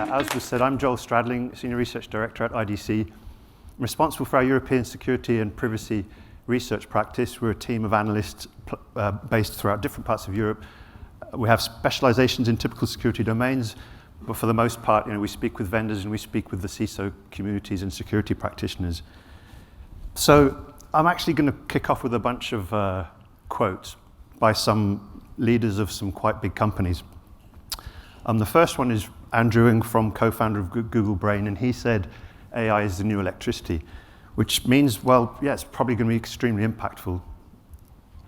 as was said, I'm Joel Stradling, Senior Research Director at IDC. I'm responsible for our European security and privacy research practice. We're a team of analysts based throughout different parts of Europe. We have specializations in typical security domains, but for the most part, we speak with vendors and we speak with the CISO communities and security practitioners. So I'm actually going to kick off with a bunch of quotes by some leaders of some quite big companies. The first one is Andrew Ng, co-founder of Google Brain, and he said AI is the new electricity, which means, well, yeah, it's probably going to be extremely impactful,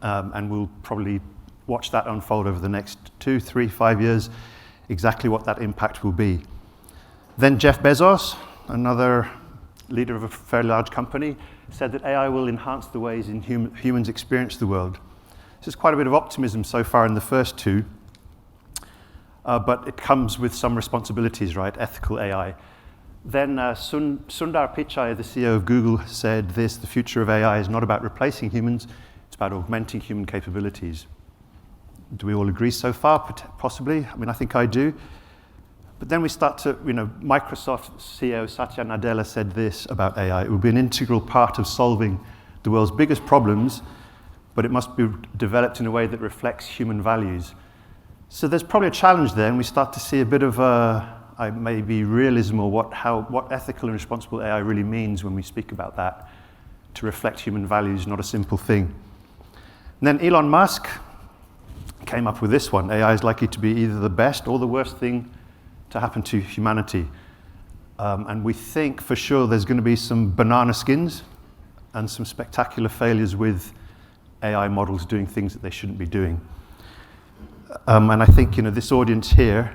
and we'll probably watch that unfold over the next 2, 3, 5 years, exactly what that impact will be. Then Jeff Bezos, another leader of a fairly large company, said that AI will enhance the ways humans experience the world. There's quite a bit of optimism so far in the first two, but it comes with some responsibilities, right? Ethical AI. Then Sundar Pichai, the CEO of Google, said this: the future of AI is not about replacing humans, it's about augmenting human capabilities. Do we all agree so far? Possibly. I mean, I think I do. But then we start to, Microsoft CEO Satya Nadella said this about AI: it will be an integral part of solving the world's biggest problems, but it must be developed in a way that reflects human values. So there's probably a challenge there, and we start to see a bit of maybe realism, or what ethical and responsible AI really means when we speak about that, to reflect human values, not a simple thing. And then Elon Musk came up with this one: AI is likely to be either the best or the worst thing to happen to humanity. And we think for sure there's going to be some banana skins and some spectacular failures with AI models doing things that they shouldn't be doing. And I think this audience here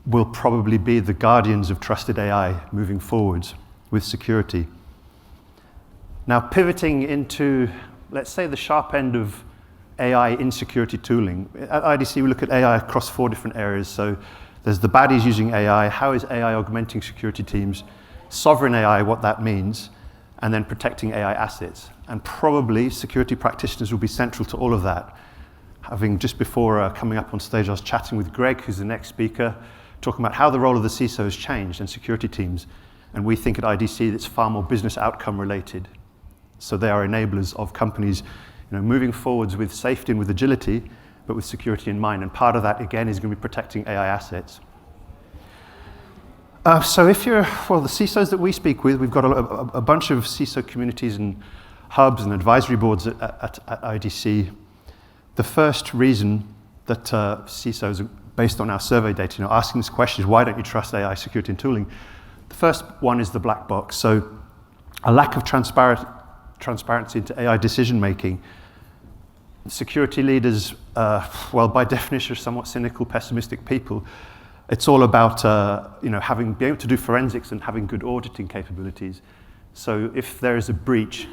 will probably be the guardians of trusted AI moving forwards with security. Now, pivoting into, let's say, the sharp end of AI in security tooling. At IDC, we look at AI across 4 different areas. So there's the baddies using AI, how is AI augmenting security teams, sovereign AI, what that means, and then protecting AI assets. And probably security practitioners will be central to all of that. Having just before coming up on stage, I was chatting with Greg, who's the next speaker, talking about how the role of the CISO has changed and security teams. And we think at IDC it's far more business outcome related. So they are enablers of companies moving forwards with safety and with agility, but with security in mind. And part of that, again, is going to be protecting AI assets. So if you're, the CISOs that we speak with, we've got a bunch of CISO communities and hubs and advisory boards at IDC. The first reason that CISOs, based on our survey data, asking this question is, why don't you trust AI security and tooling? The first one is the black box. So a lack of transparency into AI decision-making. Security leaders, by definition, are somewhat cynical, pessimistic people. It's all about being able to do forensics and having good auditing capabilities. So if there is a breach,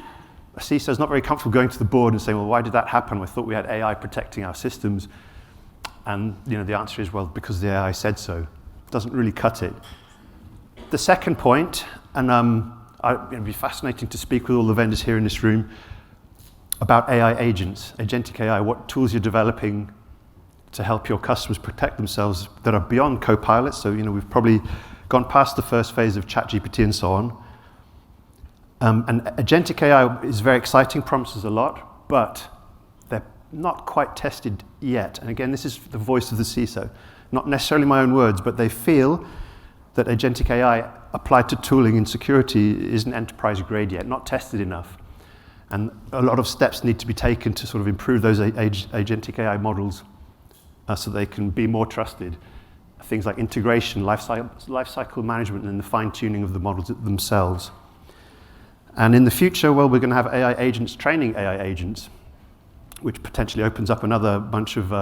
a CISO is not very comfortable going to the board and saying, well, why did that happen? I thought we had AI protecting our systems. And the answer is, well, because the AI said so. It doesn't really cut it. The second point, and it'd be fascinating to speak with all the vendors here in this room about AI agents, agentic AI, what tools you're developing to help your customers protect themselves that are beyond Copilot. So, we've probably gone past the first phase of ChatGPT and so on. And agentic AI is very exciting, promises a lot, but they're not quite tested yet. And again, this is the voice of the CISO. Not necessarily my own words, but they feel that agentic AI applied to tooling in security isn't enterprise grade yet, not tested enough. And a lot of steps need to be taken to sort of improve those agentic AI models so they can be more trusted. Things like integration, lifecycle management, and the fine-tuning of the models themselves. And in the future, we're going to have AI agents training AI agents, which potentially opens up another bunch of,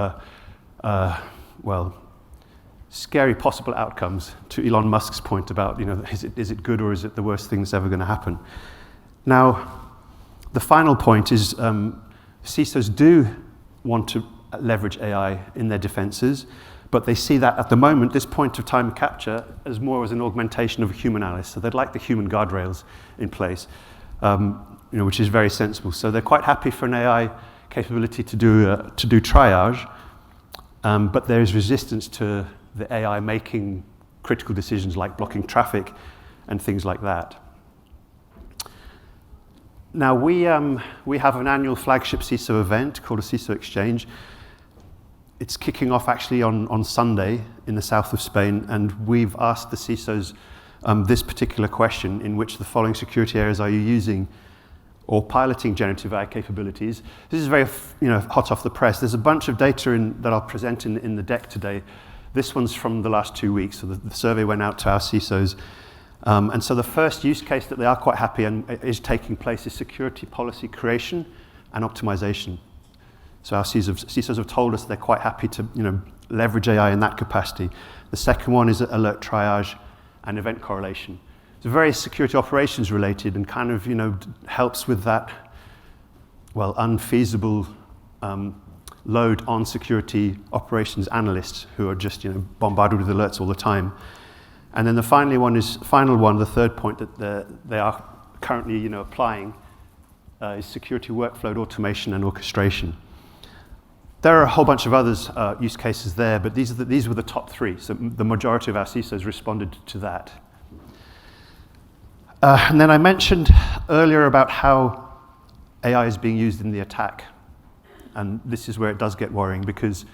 scary possible outcomes, to Elon Musk's point about, is it good or is it the worst thing that's ever going to happen? Now, the final point is CISOs do want to leverage AI in their defenses, but they see that at the moment, this point of time capture, as more as an augmentation of a human analyst. So they'd like the human guardrails in place, which is very sensible. So they're quite happy for an AI capability to do triage, but there is resistance to the AI making critical decisions like blocking traffic and things like that. Now, we have an annual flagship CISO event called a CISO Exchange. It's kicking off actually on Sunday in the south of Spain, and we've asked the CISOs this particular question: in which of the following security areas are you using or piloting generative AI capabilities? This is very hot off the press. There's a bunch of data that I'll present in the deck today. This one's from the last 2 weeks, so the survey went out to our CISOs. And so the first use case that they are quite happy and is taking place is security policy creation and optimization. So our CISOs have told us they're quite happy to leverage AI in that capacity. The second one is alert triage and event correlation. It's very security operations related and kind of helps with that, well, unfeasible load on security operations analysts who are just bombarded with alerts all the time. And then the final one, the third point that they are currently applying is security workflow automation and orchestration. There are a whole bunch of others use cases there, but these were the top three. So the majority of our CISOs responded to that. And then I mentioned earlier about how AI is being used in the attack. And this is where it does get worrying, because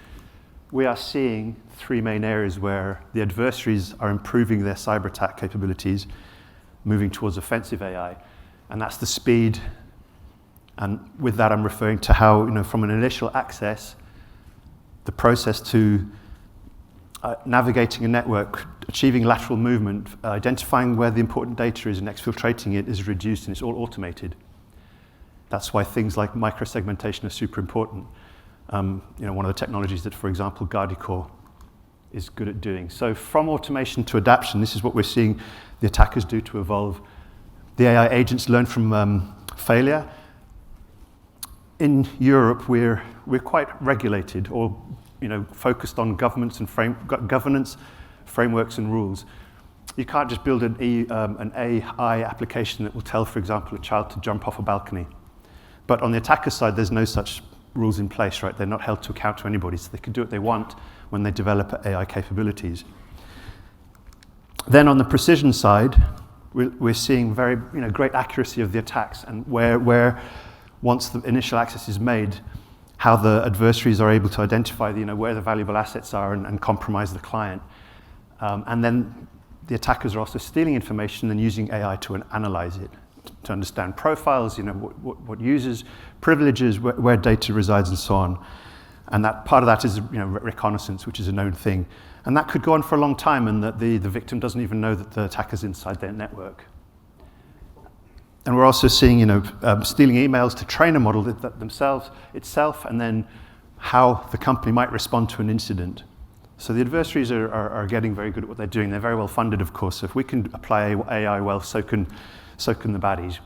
we are seeing three main areas where the adversaries are improving their cyber attack capabilities, moving towards offensive AI. And that's the speed. And with that, I'm referring to how, from an initial access, the process to navigating a network, achieving lateral movement, identifying where the important data is and exfiltrating it is reduced, and it's all automated. That's why things like microsegmentation are super important. One of the technologies that, for example, Guardicore is good at doing. So from automation to adaptation, this is what we're seeing the attackers do to evolve. The AI agents learn from failure. In Europe, we're quite regulated, or focused on governance, frameworks, and rules. You can't just build an AI application that will tell, for example, a child to jump off a balcony. But on the attacker side, there's no such rules in place, right? They're not held to account to anybody, so they can do what they want when they develop AI capabilities. Then on the precision side, we're seeing very great accuracy of the attacks, and where once the initial access is made, how the adversaries are able to identify where the valuable assets are and compromise the client. And then the attackers are also stealing information and using AI to analyze it, to understand profiles, what users, privileges, where data resides, and so on. And that part of that is reconnaissance, which is a known thing. And that could go on for a long time, and that the victim doesn't even know that the attacker's inside their network. And we're also seeing, stealing emails to train a model itself, and then how the company might respond to an incident. So the adversaries are getting very good at what they're doing. They're very well funded, of course. So if we can apply AI well, so can the baddies.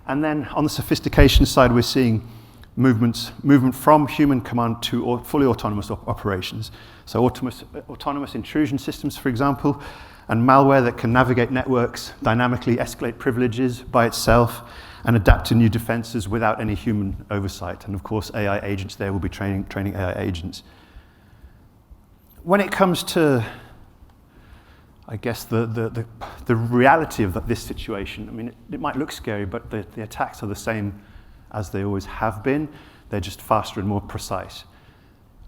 And then on the sophistication side, we're seeing movement from human command to fully autonomous operations. So autonomous intrusion systems, for example, and malware that can navigate networks, dynamically escalate privileges by itself, and adapt to new defenses without any human oversight. And of course, AI agents there will be training AI agents. When it comes to, I guess, the reality of this situation, I mean, it might look scary, but the attacks are the same as they always have been. They're just faster and more precise.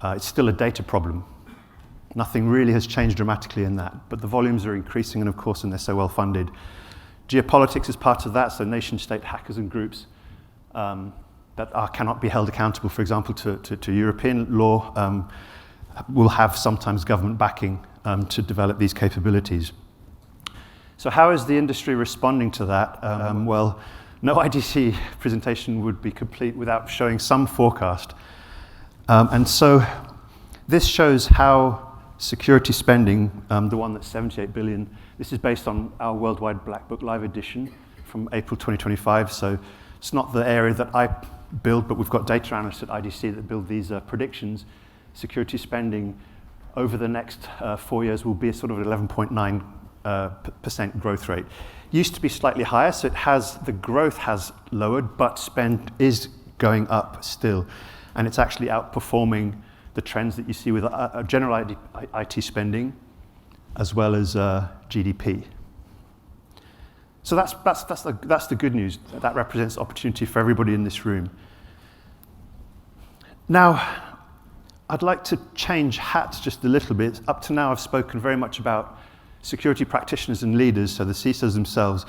It's still a data problem. Nothing really has changed dramatically in that, but the volumes are increasing, and of course, and they're so well funded. Geopolitics is part of that, so nation-state hackers and groups that cannot be held accountable, for example, to European law, will have sometimes government backing to develop these capabilities. So how is the industry responding to that? Well, no IDC presentation would be complete without showing some forecast. And so this shows how security spending, the one that's 78 billion, this is based on our worldwide Black Book Live edition from April 2025. So it's not the area that I build, but we've got data analysts at IDC that build these predictions. Security spending over the next 4 years will be a sort of 11.9% growth rate. Used to be slightly higher, so the growth has lowered, but spend is going up still. And it's actually outperforming the trends that you see with general IT spending, as well as GDP. So that's the good news. That represents opportunity for everybody in this room. Now, I'd like to change hats just a little bit. Up to now, I've spoken very much about security practitioners and leaders, so the CISOs themselves.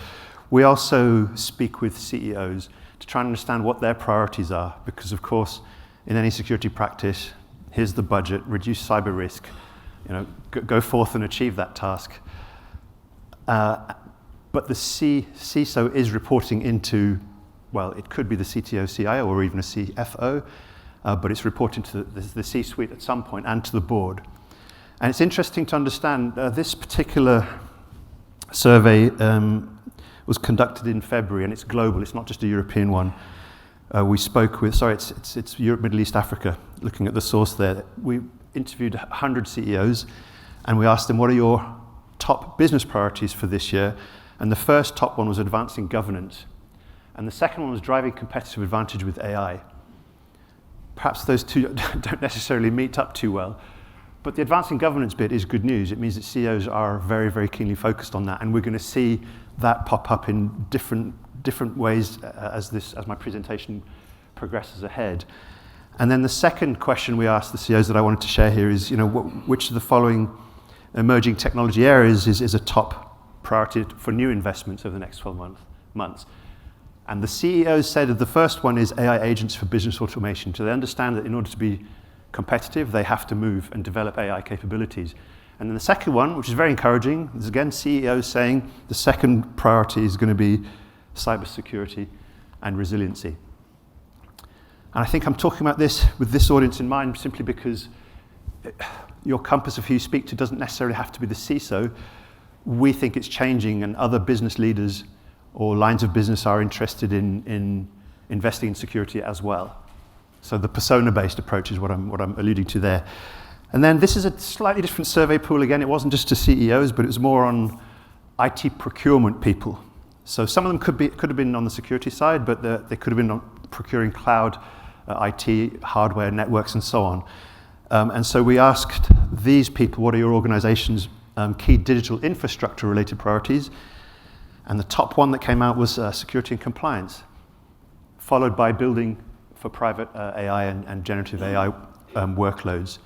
We also speak with CEOs to try and understand what their priorities are, because of course, in any security practice, here's the budget, reduce cyber risk, go forth and achieve that task. But the CISO is reporting into, well, it could be the CTO, CIO, or even a CFO, but it's reporting to the C-suite at some point and to the board. And it's interesting to understand this particular survey was conducted in February, and it's global. It's not just a European one. We spoke with, it's Europe, Middle East, Africa, looking at the source there. We interviewed 100 CEOs, and we asked them, what are your top business priorities for this year? And the first top one was advancing governance. And the second one was driving competitive advantage with AI. Perhaps those two don't necessarily meet up too well. But the advancing governance bit is good news. It means that CEOs are very, very keenly focused on that. And we're going to see that pop up in different ways as my presentation progresses ahead. And then the second question we asked the CEOs that I wanted to share here is, which of the following emerging technology areas is a top priority for new investments over the next 12 months? And the CEOs said that the first one is AI agents for business automation. So they understand that in order to be competitive, they have to move and develop AI capabilities. And then the second one, which is very encouraging, is again CEOs saying the second priority is going to be cybersecurity and resiliency. And I think I'm talking about this with this audience in mind simply because your compass of who you speak to doesn't necessarily have to be the CISO. We think it's changing, and other business leaders or lines of business are interested in investing in security as well. So the persona-based approach is what I'm alluding to there. And then this is a slightly different survey pool again. It wasn't just to CEOs, but it was more on IT procurement people. So some of them could have been on the security side, but they could have been on procuring cloud, IT, hardware, networks, and so on. And so we asked these people, what are your organization's key digital infrastructure-related priorities? And the top one that came out was security and compliance, followed by building for private AI and generative AI workloads.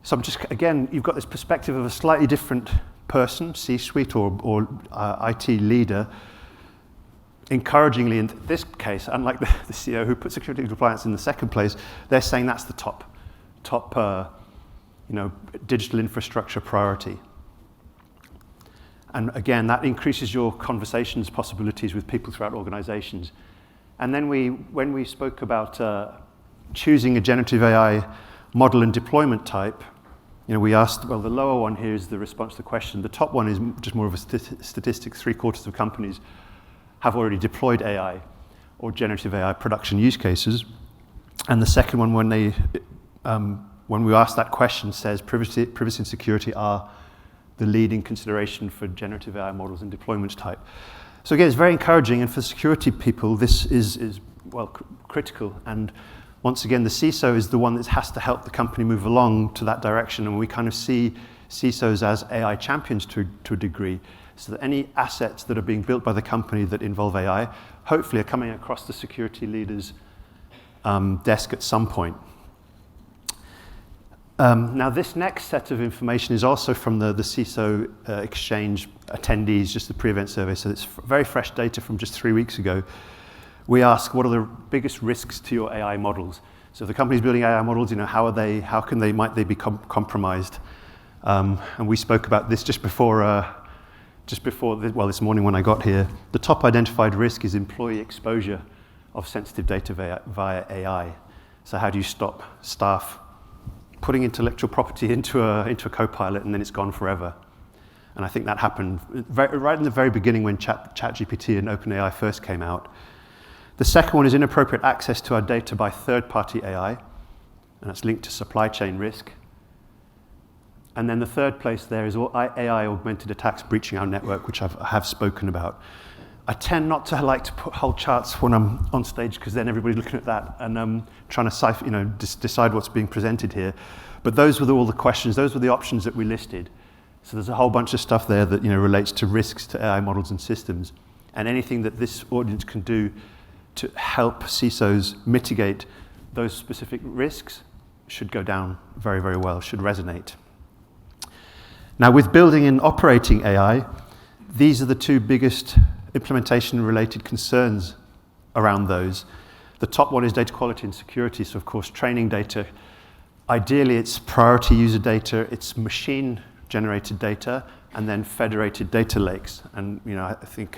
So again, you've got this perspective of a slightly different person, C-suite or IT leader. Encouragingly, in this case, unlike the CEO who put security and compliance in the second place, they're saying that's the top digital infrastructure priority. And again, that increases your conversations possibilities with people throughout organizations. And then when we spoke about choosing a generative AI model and deployment type, we asked, well, the lower one here is the response to the question. The top one is just more of a statistic. 3/4 of companies have already deployed AI or generative AI production use cases. And the second one, when we asked that question, says privacy and security are the leading consideration for generative AI models and deployment type. So again, it's very encouraging, and for security people, this is critical. And once again, the CISO is the one that has to help the company move along to that direction, and we kind of see CISOs as AI champions to a degree, so that any assets that are being built by the company that involve AI, hopefully are coming across the security leader's desk at some point. Now, this next set of information is also from the CISO exchange attendees, just the pre-event survey, so it's very fresh data from just 3 weeks ago. We ask, what are the biggest risks to your AI models? So if the company's building AI models, might they be compromised? And we spoke about this just before, this morning when I got here. The top identified risk is employee exposure of sensitive data via AI. So how do you stop staff putting intellectual property into a co-pilot and then it's gone forever? And I think that happened right in the very beginning when ChatGPT and OpenAI first came out. The second one is inappropriate access to our data by third-party AI, and that's linked to supply chain risk. And then the third place there is AI-augmented attacks breaching our network, which I have spoken about. I tend not to like to put whole charts when I'm on stage, because then everybody's looking at that and trying to decide what's being presented here. But those were all the questions, those were the options that we listed. So there's a whole bunch of stuff there that relates to risks to AI models and systems. And anything that this audience can do to help CISOs mitigate those specific risks should go down very, very well, should resonate. Now, with building and operating AI, these are the two biggest implementation-related concerns around those. The top one is data quality and security. So, of course, training data, ideally it's priority user data, it's machine-generated data, and then federated data lakes. And I think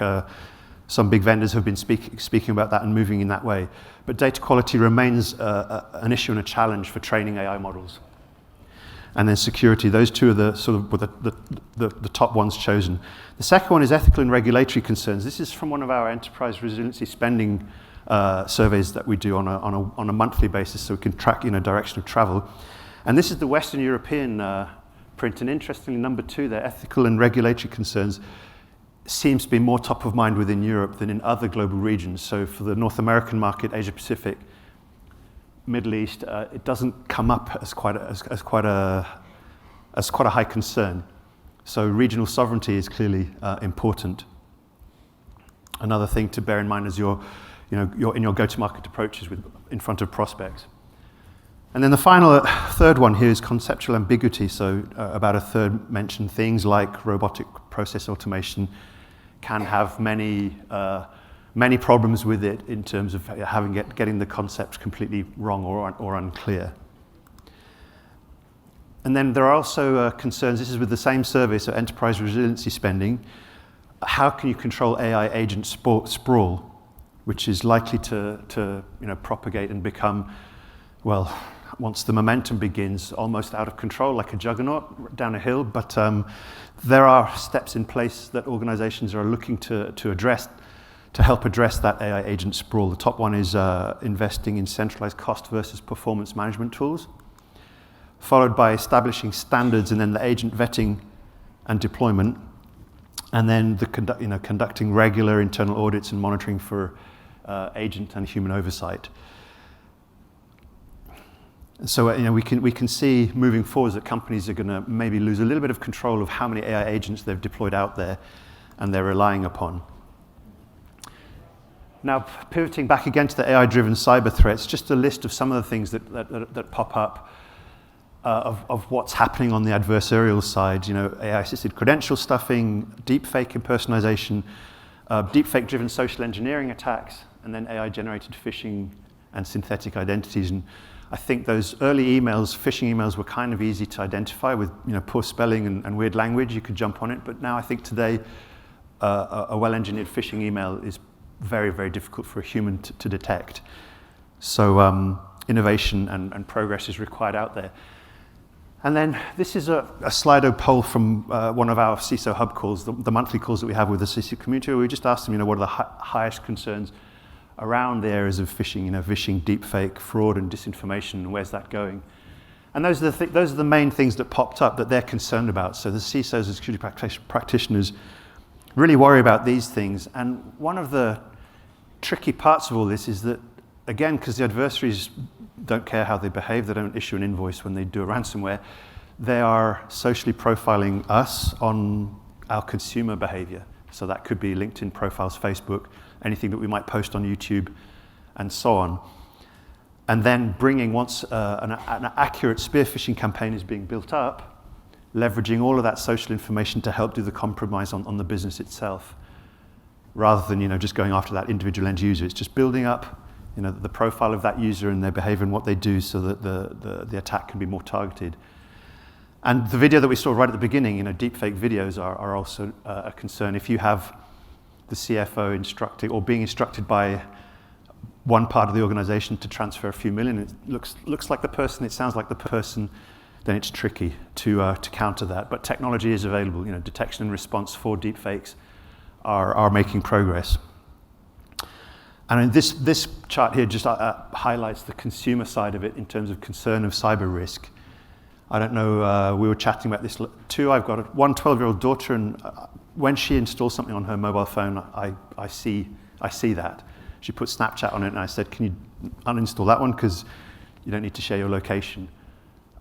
some big vendors have been speaking about that and moving in that way. But data quality remains an issue and a challenge for training AI models. And then security, those two are the sort of the top ones chosen. The second one is ethical and regulatory concerns. This is from one of our enterprise resiliency spending surveys that we do on a monthly basis, so we can track direction of travel. And this is the Western European print. And interestingly, number 2 there, ethical and regulatory concerns, seems to be more top of mind within Europe than in other global regions. So for the North American market, Asia Pacific, Middle East, it doesn't come up as quite a high concern. So regional sovereignty is clearly important. Another thing to bear in mind as you're in your go-to-market approaches in front of prospects. And then the final, third one here is conceptual ambiguity. So about a third mentioned things like robotic process automation can have many problems with it in terms of getting the concepts completely wrong or unclear. And then there are also concerns, this is with the same survey, so enterprise resiliency spending. How can you control AI agent sprawl, which is likely to propagate and become, well, once the momentum begins, almost out of control, like a juggernaut down a hill. But there are steps in place that organizations are looking to address, to help address that AI agent sprawl. The top one is investing in centralized cost versus performance management tools, followed by establishing standards and then the agent vetting and deployment, and then conducting regular internal audits and monitoring for agent and human oversight. So we can see moving forward that companies are going to maybe lose a little bit of control of how many AI agents they've deployed out there and they're relying upon. Now, pivoting back again to the AI-driven cyber threats, just a list of some of the things that pop up of what's happening on the adversarial side. AI-assisted credential stuffing, deepfake impersonation, deepfake-driven social engineering attacks, and then AI-generated phishing and synthetic identities. And I think those early emails, phishing emails, were kind of easy to identify with poor spelling and weird language. You could jump on it. But now I think today a well-engineered phishing email is very, very difficult for a human to detect. So innovation and progress is required out there. And then this is a Slido poll from one of our CISO hub calls, the monthly calls that we have with the CISO community, where we just asked them, what are the highest concerns around the areas of phishing, phishing, deepfake, fraud, and disinformation, and where's that going? And those are the main things that popped up that they're concerned about. So the CISOs and security practitioners really worry about these things. And one of the tricky parts of all this is that, again, because the adversaries don't care how they behave, they don't issue an invoice when they do a ransomware, they are socially profiling us on our consumer behavior. So that could be LinkedIn profiles, Facebook, anything that we might post on YouTube, and so on. And then once an accurate spear phishing campaign is being built up, leveraging all of that social information to help do the compromise on the business itself, rather than just going after that individual end user. It's just building up the profile of that user and their behavior and what they do, so that the attack can be more targeted. And the video that we saw right at the beginning, deepfake videos are also a concern. If you have the CFO instructing or being instructed by one part of the organization to transfer a few million, it looks like the person, it sounds like the person, then it's tricky to counter that. But technology is available. Detection and response for deepfakes are making progress. And this chart here just highlights the consumer side of it in terms of concern of cyber risk. I don't know, we were chatting about this too. I've got one 12-year-old daughter, and when she installs something on her mobile phone, I see that. She put Snapchat on it, and I said, can you uninstall that one, because you don't need to share your location.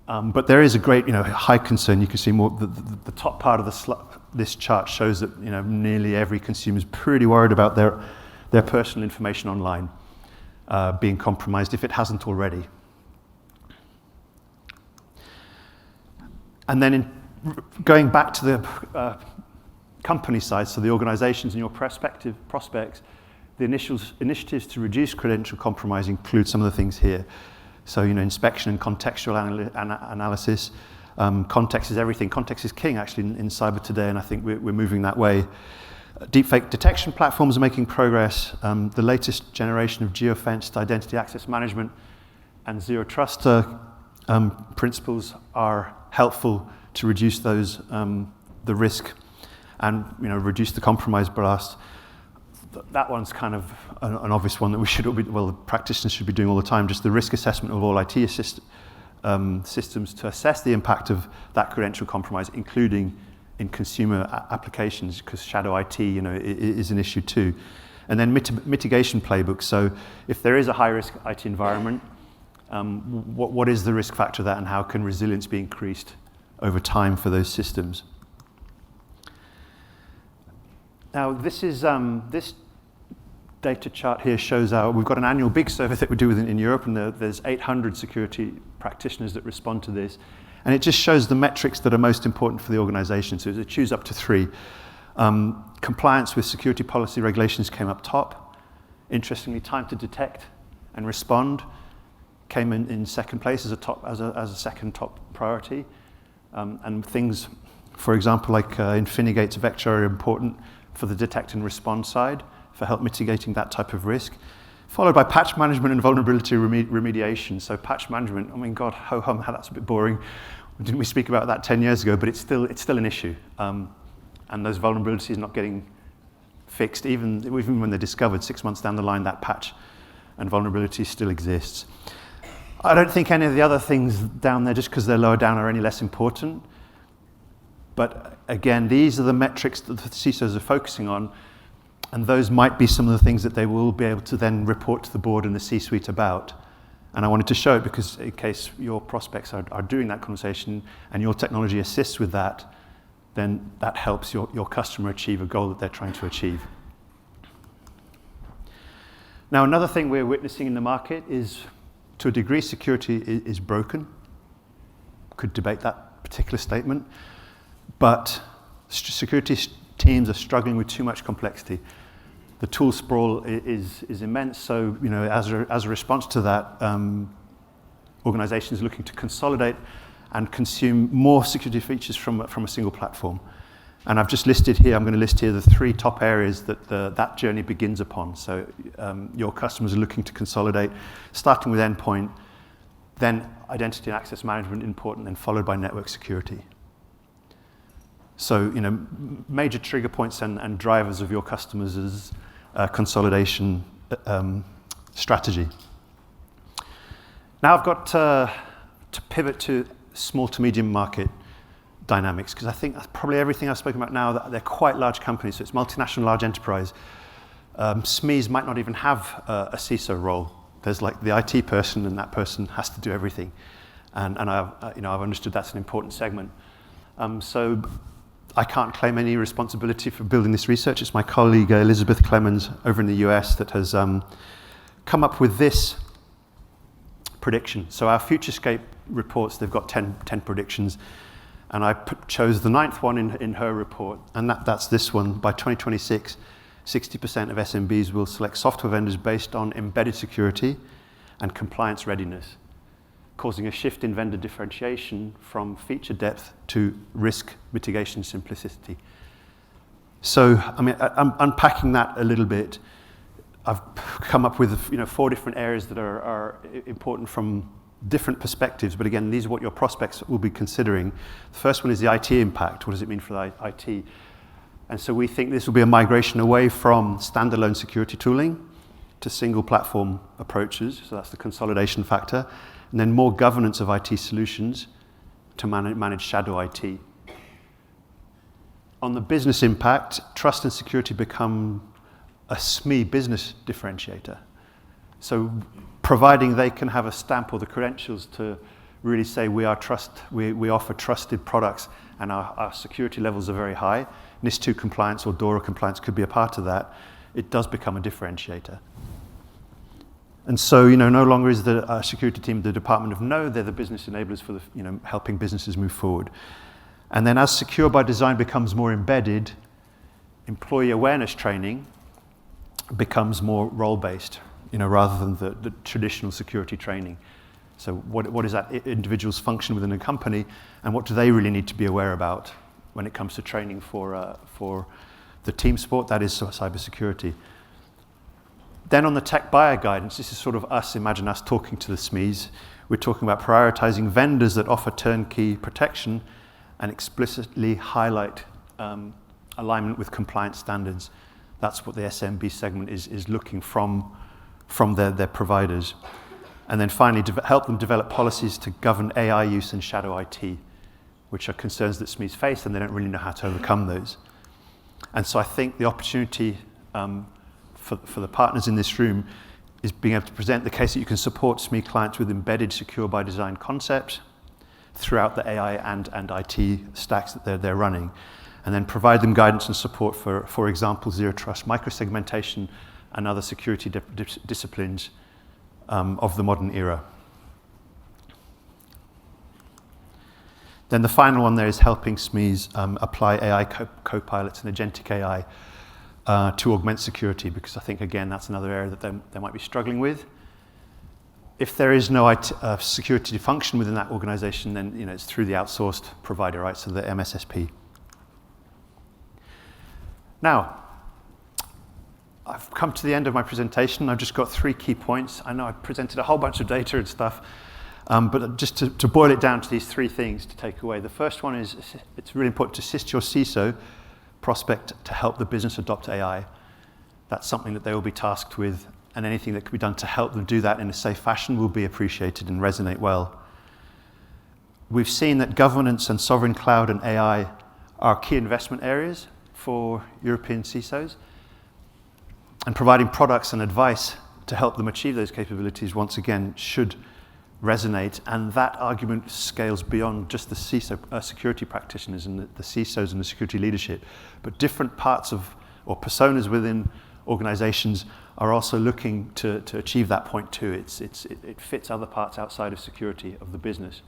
But there is a great, high concern. You can see more. The top part of this chart shows that nearly every consumer is pretty worried about their personal information online being compromised if it hasn't already. And then going back to the company side, so the organizations and your prospects, the initiatives to reduce credential compromise include some of the things here. So, inspection and contextual analysis. Context is everything. Context is king, actually, in cyber today, and I think we're moving that way. Deepfake detection platforms are making progress. The latest generation of geofenced identity access management and zero trust principles are helpful to reduce those the risk and reduce the compromise blast. That one's kind of an obvious one that we should all be, the practitioners should be doing all the time, just the risk assessment of all IT systems to assess the impact of that credential compromise, including in consumer applications, because shadow IT, is an issue too. And then mitigation playbooks. So if there is a high-risk IT environment, what is the risk factor of that, and how can resilience be increased over time for those systems? Now, this is this data chart here shows we've got an annual big survey that we do in Europe, and there's 800 security practitioners that respond to this. And it just shows the metrics that are most important for the organization. So they choose up to 3. Compliance with security policy regulations came up top. Interestingly, time to detect and respond came in second place as a second top priority. And things, for example, like Infinigate's vector are important for the detect and respond side, for help mitigating that type of risk, followed by patch management and vulnerability remediation. So patch management, God, ho-hum, that's a bit boring. Didn't we speak about that 10 years ago? But it's still an issue. And those vulnerabilities not getting fixed, even when they're discovered 6 months down the line, that patch and vulnerability still exists. I don't think any of the other things down there, just because they're lower down, are any less important. But again, these are the metrics that the CISOs are focusing on, and those might be some of the things that they will be able to then report to the board and the C-suite about. And I wanted to show it because in case your prospects are doing that conversation and your technology assists with that, then that helps your customer achieve a goal that they're trying to achieve. Now, another thing we're witnessing in the market is, to a degree, security is broken. Could debate that particular statement. But security teams are struggling with too much complexity. The tool sprawl is immense. So, as a response to that, organizations are looking to consolidate and consume more security features from a single platform. And I've just listed here, I'm going to list here the 3 top areas that that journey begins upon. So your customers are looking to consolidate, starting with endpoint, then identity and access management important, then followed by network security. So, major trigger points and drivers of your customers' consolidation strategy. Now I've got to pivot to small to medium market dynamics, because I think probably everything I've spoken about now, that they're quite large companies, so it's multinational, large enterprise. SMEs might not even have a CISO role. There's like the IT person, and that person has to do everything. And I've understood that's an important segment. So I can't claim any responsibility for building this research. It's my colleague Elizabeth Clemens over in the US that has come up with this prediction. So our Futurescape reports, they've got 10 predictions. And I chose the 9th one in her report, and that's this one. By 2026, 60% of SMBs will select software vendors based on embedded security and compliance readiness, causing a shift in vendor differentiation from feature depth to risk mitigation simplicity. So, I'm unpacking that a little bit. I've come up with 4 different areas that are important from different perspectives, but again, these are what your prospects will be considering. The first one is the IT impact. What does it mean for the IT? And so we think this will be a migration away from standalone security tooling to single platform approaches, so that's the consolidation factor, and then more governance of IT solutions to manage shadow IT. On the business impact, trust and security become a SME business differentiator. So providing they can have a stamp or the credentials to really say we offer trusted products and our security levels are very high, NIS2 compliance or DORA compliance could be a part of that, it does become a differentiator. And so, no longer is the security team the Department of No, they're the business enablers for helping businesses move forward. And then as secure by design becomes more embedded, employee awareness training becomes more role-based, rather than the traditional security training. So what is that individual's function within a company, and what do they really need to be aware about when it comes to training for the team sport, that is cybersecurity. Then on the tech buyer guidance, this is sort of imagine us talking to the SMEs. We're talking about prioritizing vendors that offer turnkey protection and explicitly highlight alignment with compliance standards. That's what the SMB segment is looking from their providers. And then finally, help them develop policies to govern AI use and shadow IT, which are concerns that SMEs face, and they don't really know how to overcome those. And so I think the opportunity for the partners in this room is being able to present the case that you can support SME clients with embedded secure by design concepts throughout the AI and IT stacks that they're running, and then provide them guidance and support for example, zero trust, microsegmentation, and other security disciplines of the modern era. Then the final one there is helping SMEs apply AI co-pilots and agentic AI to augment security, because I think, again, that's another area that they might be struggling with. If there is no security function within that organization, then it's through the outsourced provider, right, so the MSSP. Now, I've come to the end of my presentation. I've just got 3 key points. I know I presented a whole bunch of data and stuff, but just to boil it down to these 3 things to take away. The first one is it's really important to assist your CISO prospect to help the business adopt AI. That's something that they will be tasked with, and anything that can be done to help them do that in a safe fashion will be appreciated and resonate well. We've seen that governance and sovereign cloud and AI are key investment areas for European CISOs, and providing products and advice to help them achieve those capabilities, once again, should resonate. And that argument scales beyond just the CISO, security practitioners and the CISOs and the security leadership. But different parts of, or personas within organizations are also looking to achieve that point too. It fits other parts outside of security of the business.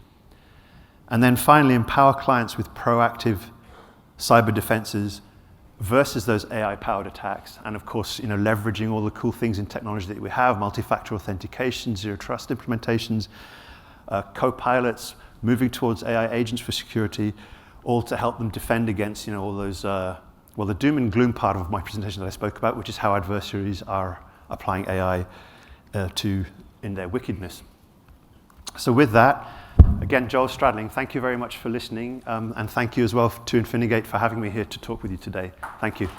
And then finally, empower clients with proactive cyber defenses versus those AI-powered attacks. And of course, leveraging all the cool things in technology that we have, multi-factor authentication, zero trust implementations, co-pilots, moving towards AI agents for security, all to help them defend against, all those, the doom and gloom part of my presentation that I spoke about, which is how adversaries are applying AI in their wickedness. So with that, again, Joel Stradling, thank you very much for listening, and thank you as well to Infinigate for having me here to talk with you today. Thank you.